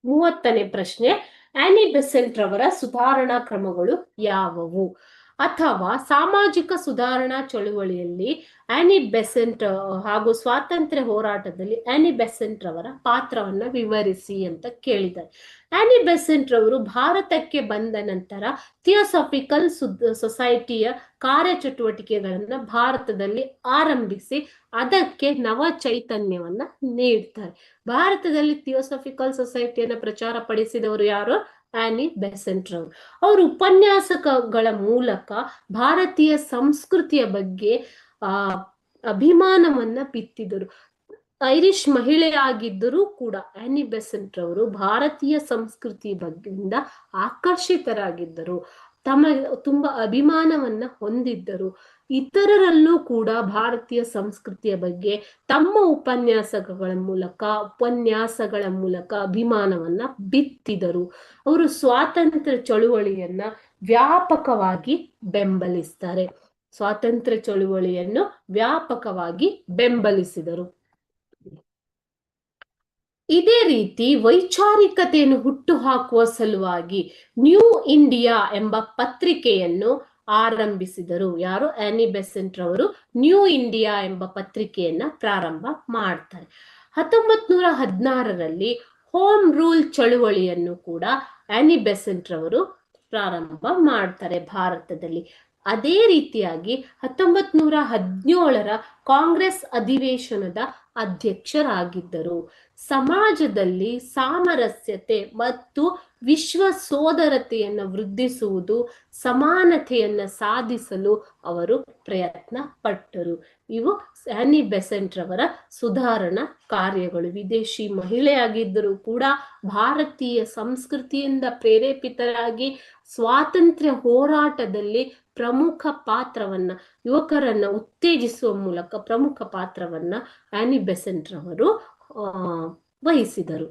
30ನೇ ಪ್ರಶ್ನೆ, ಆನಿ ಬೆಸೆಂಟ್ ರವರ ಸುಧಾರಣಾ ಕ್ರಮಗಳು ಯಾವುವು? ಅಥವಾ ಸಾಮಾಜಿಕ ಸುಧಾರಣಾ ಚಳುವಳಿಯಲ್ಲಿ ಆನಿ ಬೆಸೆಂಟ್ ಹಾಗೂ ಸ್ವಾತಂತ್ರ್ಯ ಹೋರಾಟದಲ್ಲಿ ಆನಿ ಬೆಸೆಂಟ್ ರವರ ಪಾತ್ರವನ್ನ ವಿವರಿಸಿ ಅಂತ ಕೇಳಿದ್ದಾರೆ. ಆನಿ ಬೆಸೆಂಟ್ ರವರು ಭಾರತಕ್ಕೆ ಬಂದ ನಂತರ ಥಿಯೋಸಾಫಿಕಲ್ ಸೊಸೈಟಿಯ ಕಾರ್ಯಚಟುವಟಿಕೆಗಳನ್ನ ಭಾರತದಲ್ಲಿ ಆರಂಭಿಸಿ ಅದಕ್ಕೆ ನವ ಚೈತನ್ಯವನ್ನ ನೀಡ್ತಾರೆ. ಭಾರತದಲ್ಲಿ ಥಿಯೋಸಾಫಿಕಲ್ ಸೊಸೈಟಿಯನ್ನ ಪ್ರಚಾರ ಪಡಿಸಿದವರು ಯಾರು? ಆನಿ ಬೆಸೆಂಟ್ ರವರು. ಅವರು ಉಪನ್ಯಾಸಕಗಳ ಮೂಲಕ ಭಾರತೀಯ ಸಂಸ್ಕೃತಿಯ ಬಗ್ಗೆ ಅಭಿಮಾನವನ್ನ ಬಿತ್ತಿದರು. ಐರಿಷ್ ಮಹಿಳೆಯಾಗಿದ್ದರೂ ಕೂಡ ಆನಿ ಬೆಸೆಂಟ್ ರವರು ಭಾರತೀಯ ಸಂಸ್ಕೃತಿ ಬಗ್ಗೆಯಿಂದ ಆಕರ್ಷಿತರಾಗಿದ್ದರು. ತುಂಬಾ ಅಭಿಮಾನವನ್ನ ಹೊಂದಿದ್ದರು. ಇತರರಲ್ಲೂ ಕೂಡ ಭಾರತೀಯ ಸಂಸ್ಕೃತಿಯ ಬಗ್ಗೆ ತಮ್ಮ ಉಪನ್ಯಾಸಗಳ ಮೂಲಕ ಅಭಿಮಾನವನ್ನ ಬಿತ್ತಿದರು. ಅವರು ಸ್ವಾತಂತ್ರ್ಯ ಚಳುವಳಿಯನ್ನ ವ್ಯಾಪಕವಾಗಿ ಬೆಂಬಲಿಸ್ತಾರೆ. ಸ್ವಾತಂತ್ರ್ಯ ಚಳುವಳಿಯನ್ನು ವ್ಯಾಪಕವಾಗಿ ಬೆಂಬಲಿಸಿದರು. ಇದೇ ರೀತಿ ವೈಚಾರಿಕತೆಯನ್ನು ಹುಟ್ಟುಹಾಕುವ ಸಲುವಾಗಿ ನ್ಯೂ ಇಂಡಿಯಾ ಎಂಬ ಪತ್ರಿಕೆಯನ್ನು ಆರಂಭಿಸಿದರು. ಯಾರು? ಆನಿ ಬೆಸೆಂಟ್ ರವರು ನ್ಯೂ ಇಂಡಿಯಾ ಎಂಬ ಪತ್ರಿಕೆಯನ್ನ ಪ್ರಾರಂಭ ಮಾಡ್ತಾರೆ. 1916ರಲ್ಲಿ ಹೋಮ್ ರೂಲ್ ಚಳುವಳಿಯನ್ನು ಕೂಡ ಆನಿ ಬೆಸೆಂಟ್ ರವರು ಪ್ರಾರಂಭ ಮಾಡ್ತಾರೆ ಭಾರತದಲ್ಲಿ. ಅದೇ ರೀತಿಯಾಗಿ 1917ರ ಕಾಂಗ್ರೆಸ್ ಅಧಿವೇಶನದ ಅಧ್ಯಕ್ಷರಾಗಿದ್ದರು. ಸಮಾಜದಲ್ಲಿ ಸಾಮರಸ್ಯತೆ ಮತ್ತು ವಿಶ್ವ ಸೋದರತೆಯನ್ನು ವೃದ್ಧಿಸುವುದು, ಸಮಾನತೆಯನ್ನ ಸಾಧಿಸಲು ಅವರು ಪ್ರಯತ್ನ ಪಟ್ಟರು. ಇವು ಆನಿ ಬೆಸೆಂಟ್ ರವರ ಸುಧಾರಣಾ ಕಾರ್ಯಗಳು. ವಿದೇಶಿ ಮಹಿಳೆಯಾಗಿದ್ದರೂ ಕೂಡ ಭಾರತೀಯ ಸಂಸ್ಕೃತಿಯಿಂದ ಪ್ರೇರೇಪಿತರಾಗಿ ಸ್ವಾತಂತ್ರ್ಯ ಹೋರಾಟದಲ್ಲಿ ಪ್ರಮುಖ ಪಾತ್ರವನ್ನ, ಯುವಕರನ್ನ ಉತ್ತೇಜಿಸುವ ಮೂಲಕ ಪ್ರಮುಖ ಪಾತ್ರವನ್ನ ಆನಿ ಬೆಸೆಂಟ್ ರವರು ವಹಿಸಿದರು.